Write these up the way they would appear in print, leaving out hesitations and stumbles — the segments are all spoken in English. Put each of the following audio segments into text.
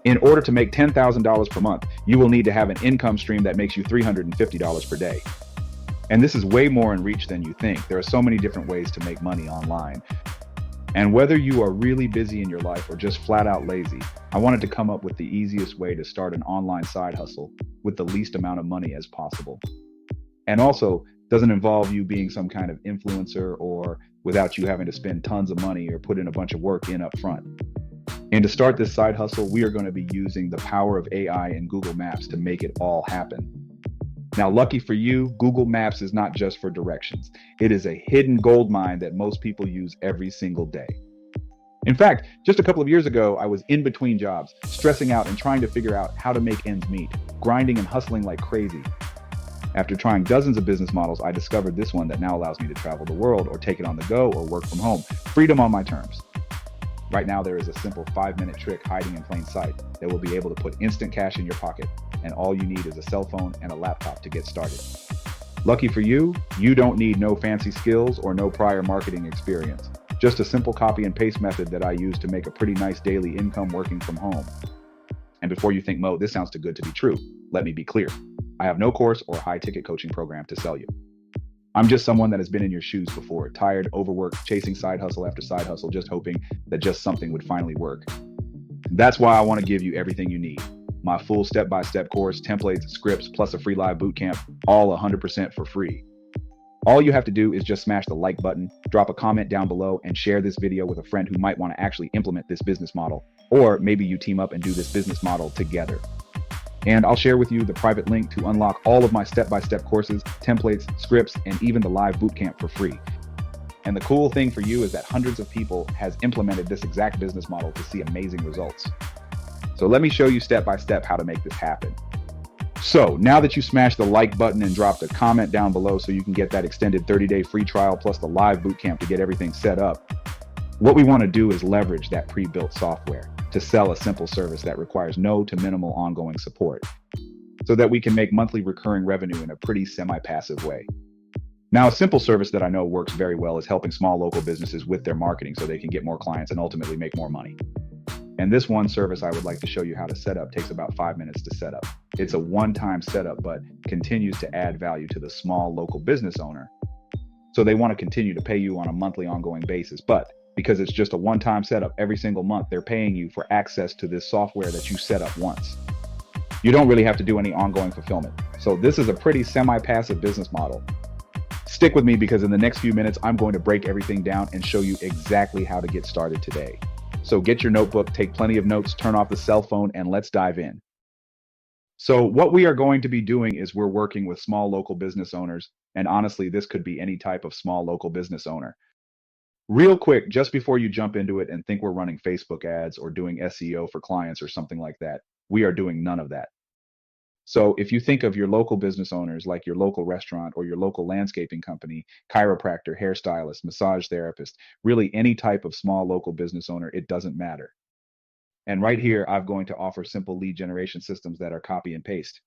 In order to make $10,000 per month, you will need to have an income stream that makes you $350 per day. And this is way more in reach than you think. There are so many different ways to make money online. And whether you are really busy in your life or just flat out lazy, I wanted to come up with the easiest way to start an online side hustle with the least amount of money as possible. And also doesn't involve you being some kind of influencer or without you having to spend tons of money or put in a bunch of work in up front. And to start this side hustle, we are going to be using the power of AI and Google Maps to make it all happen. Now, lucky for you, Google Maps is not just for directions. It is a hidden gold mine that most people use every single day. In fact, just a couple of years ago, I was in between jobs, stressing out and trying to figure out how to make ends meet, grinding and hustling like crazy. After trying dozens of business models, I discovered this one that now allows me to travel the world or take it on the go or work from home. Freedom on my terms. Right now, there is a simple 5-minute trick hiding in plain sight that will be able to put instant cash in your pocket, and all you need is a cell phone and a laptop to get started. Lucky for you, you don't need no fancy skills or no prior marketing experience. Just a simple copy and paste method that I use to make a pretty nice daily income working from home. And before you think, Mo, this sounds too good to be true, let me be clear. I have no course or high-ticket coaching program to sell you. I'm just someone that has been in your shoes before, tired, overworked, chasing side hustle after side hustle, just hoping that just something would finally work. That's why I want to give you everything you need. My full step-by-step course, templates, scripts, plus a free live bootcamp, all 100% for free. All you have to do is just smash the like button, drop a comment down below, and share this video with a friend who might want to actually implement this business model. Or maybe you team up and do this business model together. And I'll share with you the private link to unlock all of my step-by-step courses, templates, scripts, and even the live bootcamp for free. And the cool thing for you is that hundreds of people has implemented this exact business model to see amazing results. So let me show you step-by-step how to make this happen. So now that you smashed the like button and dropped a comment down below so you can get that extended 30-day free trial plus the live bootcamp to get everything set up, what we want to do is leverage that pre-built software to sell a simple service that requires no to minimal ongoing support so that we can make monthly recurring revenue in a pretty semi-passive way. Now, a simple service that I know works very well is helping small local businesses with their marketing so they can get more clients and ultimately make more money. And this one service I would like to show you how to set up takes about 5 minutes to set up. It's a one-time setup, but continues to add value to the small local business owner. So they want to continue to pay you on a monthly ongoing basis, but because it's just a one-time setup every single month, they're paying you for access to this software that you set up once. You don't really have to do any ongoing fulfillment. So this is a pretty semi-passive business model. Stick with me because in the next few minutes, I'm going to break everything down and show you exactly how to get started today. So get your notebook, take plenty of notes, turn off the cell phone, and let's dive in. So what we are going to be doing is we're working with small local business owners. And honestly, this could be any type of small local business owner. Real quick, just before you jump into it and think we're running Facebook ads or doing SEO for clients or something like that, we are doing none of that. So if you think of your local business owners, like your local restaurant or your local landscaping company, chiropractor, hairstylist, massage therapist, really any type of small local business owner, it doesn't matter. And right here, I'm going to offer simple lead generation systems that are copy and paste.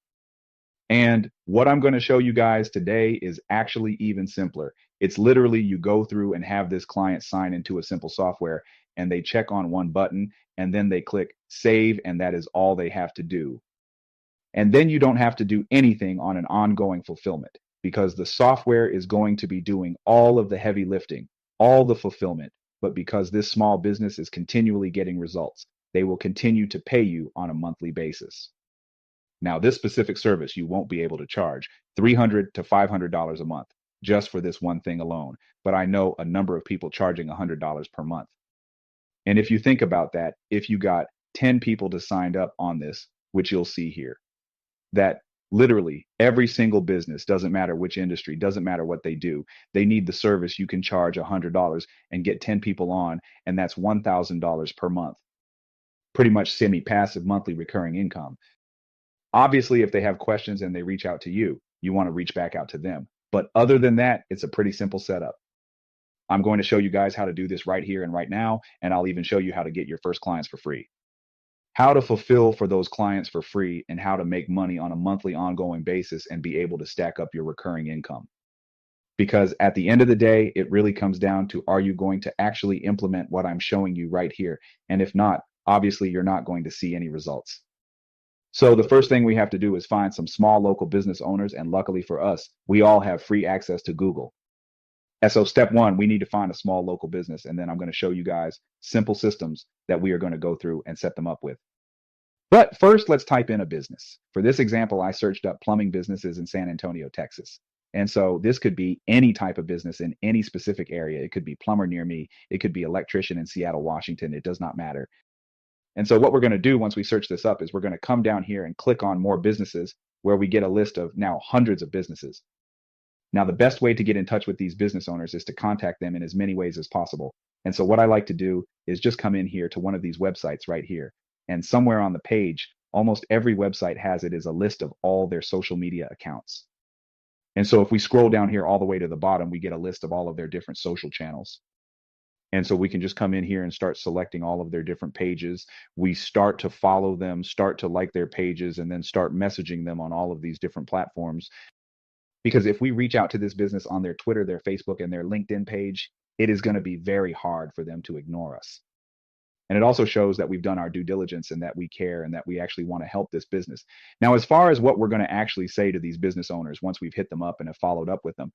And what I'm going to show you guys today is actually even simpler. It's literally you go through and have this client sign into a simple software and they check on one button and then they click save, and that is all they have to do. And then you don't have to do anything on an ongoing fulfillment because the software is going to be doing all of the heavy lifting, all the fulfillment. But because this small business is continually getting results, they will continue to pay you on a monthly basis. Now, this specific service, you won't be able to charge $300 to $500 a month just for this one thing alone. But I know a number of people charging $100 per month. And if you think about that, if you got 10 people to sign up on this, which you'll see here, that literally every single business, doesn't matter which industry, doesn't matter what they do, they need the service. You can charge $100 and get 10 people on, and that's $1,000 per month. Pretty much semi-passive monthly recurring income. Obviously, if they have questions and they reach out to you, you want to reach back out to them. But other than that, it's a pretty simple setup. I'm going to show you guys how to do this right here and right now, and I'll even show you how to get your first clients for free. How to fulfill for those clients for free and how to make money on a monthly ongoing basis and be able to stack up your recurring income. Because at the end of the day, it really comes down to, are you going to actually implement what I'm showing you right here? And if not, obviously you're not going to see any results. So the first thing we have to do is find some small local business owners. And luckily for us, we all have free access to Google. And so step one, we need to find a small local business. And then I'm going to show you guys simple systems that we are going to go through and set them up with. But first, let's type in a business. For this example, I searched up plumbing businesses in San Antonio, Texas. And so this could be any type of business in any specific area. It could be plumber near me. It could be electrician in Seattle, Washington. It does not matter. And so what we're going to do once we search this up is we're going to come down here and click on more businesses, where we get a list of now hundreds of businesses. Now, the best way to get in touch with these business owners is to contact them in as many ways as possible. And so what I like to do is just come in here to one of these websites right here. And somewhere on the page, almost every website has it as a list of all their social media accounts. And so if we scroll down here all the way to the bottom, we get a list of all of their different social channels. And so we can just come in here and start selecting all of their different pages. We start to follow them, start to like their pages, and then start messaging them on all of these different platforms. Because if we reach out to this business on their Twitter, their Facebook, and their LinkedIn page, it is going to be very hard for them to ignore us. And it also shows that we've done our due diligence and that we care and that we actually want to help this business. Now, as far as what we're going to actually say to these business owners once we've hit them up and have followed up with them,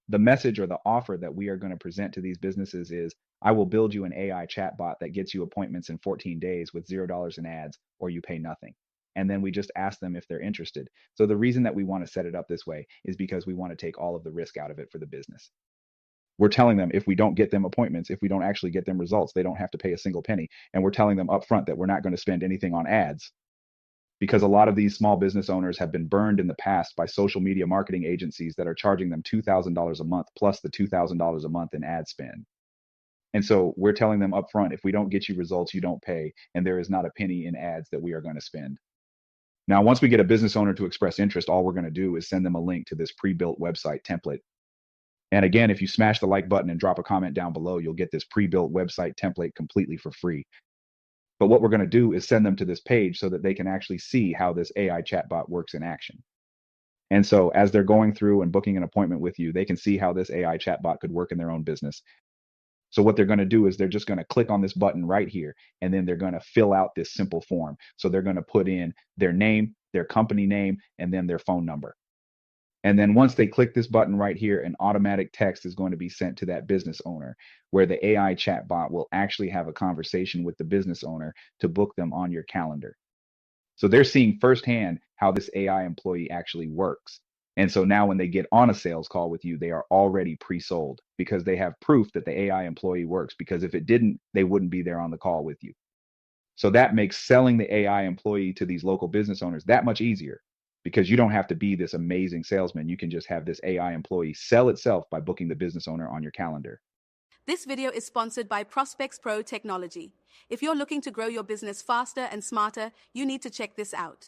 the message or the offer that we are going to present to these businesses is, I will build you an AI chatbot that gets you appointments in 14 days with $0 in ads, or you pay nothing. And then we just ask them if they're interested. So the reason that we want to set it up this way is because we want to take all of the risk out of it for the business. We're telling them if we don't get them appointments, if we don't actually get them results, they don't have to pay a single penny. And we're telling them up front that we're not going to spend anything on ads, because a lot of these small business owners have been burned in the past by social media marketing agencies that are charging them $2,000 a month plus the $2,000 a month in ad spend. And so we're telling them up front, if we don't get you results, you don't pay, and there is not a penny in ads that we are going to spend. Now, once we get a business owner to express interest, all we're going to do is send them a link to this pre-built website template. And again, if you smash the like button and drop a comment down below, you'll get this pre-built website template completely for free. But what we're going to do is send them to this page so that they can actually see how this AI chatbot works in action. And so as they're going through and booking an appointment with you, they can see how this AI chatbot could work in their own business. So what they're going to do is they're just going to click on this button right here, and then they're going to fill out this simple form. So they're going to put in their name, their company name, and then their phone number. And then once they click this button right here, an automatic text is going to be sent to that business owner, where the AI chatbot will actually have a conversation with the business owner to book them on your calendar. So they're seeing firsthand how this AI employee actually works. And so now when they get on a sales call with you, they are already pre-sold because they have proof that the AI employee works, because if it didn't, they wouldn't be there on the call with you. So that makes selling the AI employee to these local business owners that much easier, because you don't have to be this amazing salesman. You can just have this AI employee sell itself by booking the business owner on your calendar. This video is sponsored by Prospects Pro Technology. If you're looking to grow your business faster and smarter, you need to check this out.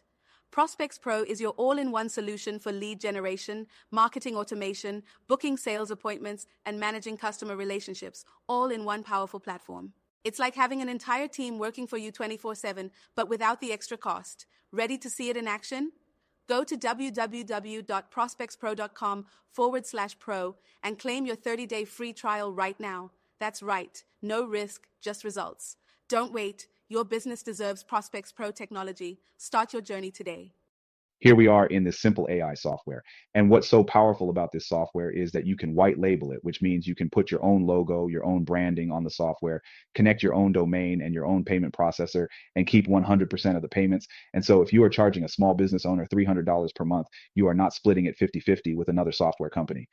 Prospects Pro is your all-in-one solution for lead generation, marketing automation, booking sales appointments, and managing customer relationships, all in one powerful platform. It's like having an entire team working for you 24/7, but without the extra cost. Ready to see it in action? Go to www.prospectspro.com/pro and claim your 30-day free trial right now. That's right. No risk, just results. Don't wait. Your business deserves Prospects Pro technology. Start your journey today. Here we are in this simple AI software. And what's so powerful about this software is that you can white label it, which means you can put your own logo, your own branding on the software, connect your own domain and your own payment processor, and keep 100% of the payments. And so if you are charging a small business owner $300 per month, you are not splitting it 50-50 with another software company.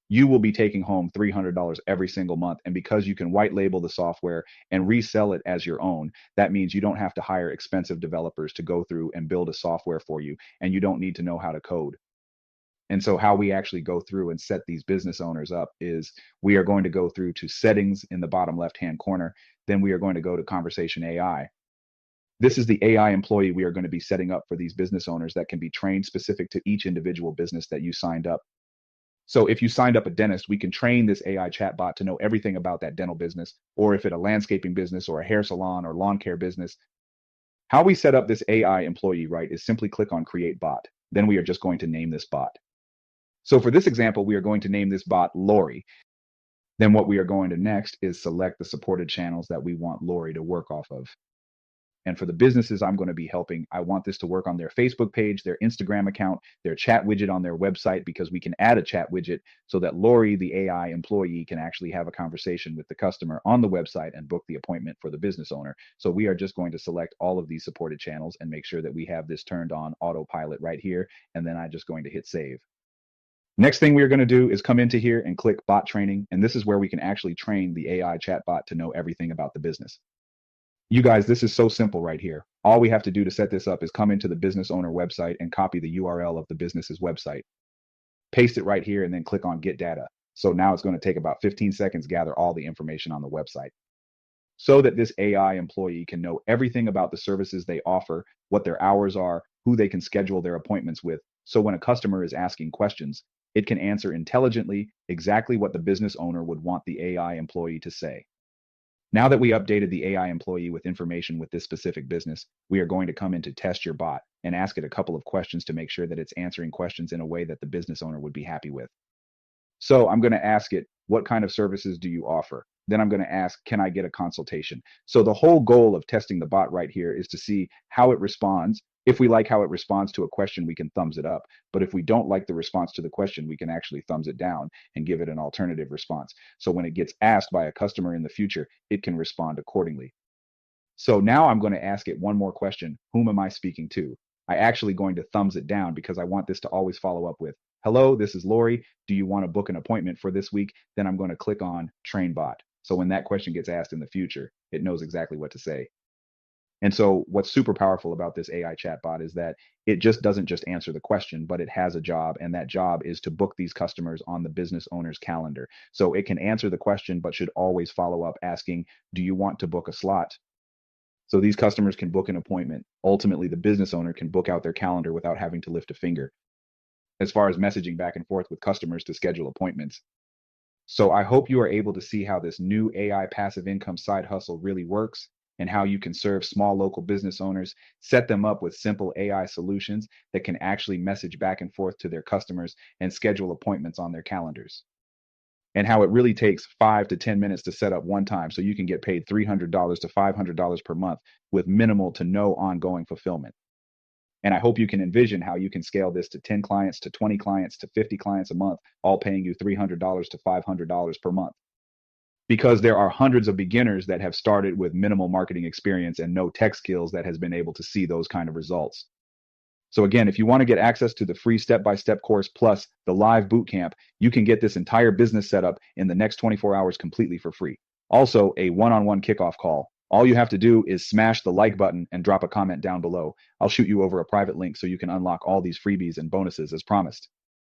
You will be taking home $300 every single month. And because you can white label the software and resell it as your own, that means you don't have to hire expensive developers to go through and build a software for you, and you don't need to know how to code. And so how we actually go through and set these business owners up is we are going to go through to settings in the bottom left-hand corner. Then we are going to go to conversation AI. This is the AI employee we are going to be setting up for these business owners that can be trained specific to each individual business that you signed up. So if you signed up a dentist, we can train this AI chatbot to know everything about that dental business, or if it's a landscaping business or a hair salon or lawn care business. How we set up this AI employee, right, is simply click on Create Bot. Then we are just going to name this bot. So for this example, we are going to name this bot Lori. Then what we are going to next is select the supported channels that we want Lori to work off of. And for the businesses I'm going to be helping, I want this to work on their Facebook page, their Instagram account, their chat widget on their website, because we can add a chat widget so that Lori, the AI employee, can actually have a conversation with the customer on the website and book the appointment for the business owner. So we are just going to select all of these supported channels and make sure that we have this turned on autopilot right here. And then I'm just going to hit save. Next thing we're going to do is come into here and click bot training. And this is where we can actually train the AI chatbot to know everything about the business. You guys, this is so simple right here. All we have to do to set this up is come into the business owner website and copy the URL of the business's website. Paste it right here and then click on get data. So now it's going to take about 15 seconds, gather all the information on the website so that this AI employee can know everything about the services they offer, what their hours are, who they can schedule their appointments with. So when a customer is asking questions, it can answer intelligently exactly what the business owner would want the AI employee to say. Now that we updated the AI employee with information with this specific business, we are going to come in to test your bot and ask it a couple of questions to make sure that it's answering questions in a way that the business owner would be happy with. So I'm going to ask it, what kind of services do you offer? Then I'm going to ask, can I get a consultation? So the whole goal of testing the bot right here is to see how it responds. If we like how it responds to a question, we can thumbs it up. But if we don't like the response to the question, we can actually thumbs it down and give it an alternative response. So when it gets asked by a customer in the future, it can respond accordingly. So now I'm going to ask it one more question. Whom am I speaking to? I actually going to thumbs it down because I want this to always follow up with, hello, this is Lori. Do you want to book an appointment for this week? Then I'm going to click on train bot. So when that question gets asked in the future, it knows exactly what to say. And so what's super powerful about this AI chatbot is that it just doesn't just answer the question, but it has a job, and that job is to book these customers on the business owner's calendar. So it can answer the question, but should always follow up asking, do you want to book a slot? So these customers can book an appointment. Ultimately, the business owner can book out their calendar without having to lift a finger as far as messaging back and forth with customers to schedule appointments. So I hope you are able to see how this new AI passive income side hustle really works and how you can serve small local business owners, set them up with simple AI solutions that can actually message back and forth to their customers and schedule appointments on their calendars. And how it really takes 5 to 10 minutes to set up one time so you can get paid $300 to $500 per month with minimal to no ongoing fulfillment. And I hope you can envision how you can scale this to 10 clients, to 20 clients, to 50 clients a month, all paying you $300 to $500 per month. Because there are hundreds of beginners that have started with minimal marketing experience and no tech skills that has been able to see those kind of results. So again, if you want to get access to the free step-by-step course plus the live bootcamp, you can get this entire business setup in the next 24 hours completely for free. Also, a one-on-one kickoff call. All you have to do is smash the like button and drop a comment down below. I'll shoot you over a private link so you can unlock all these freebies and bonuses as promised.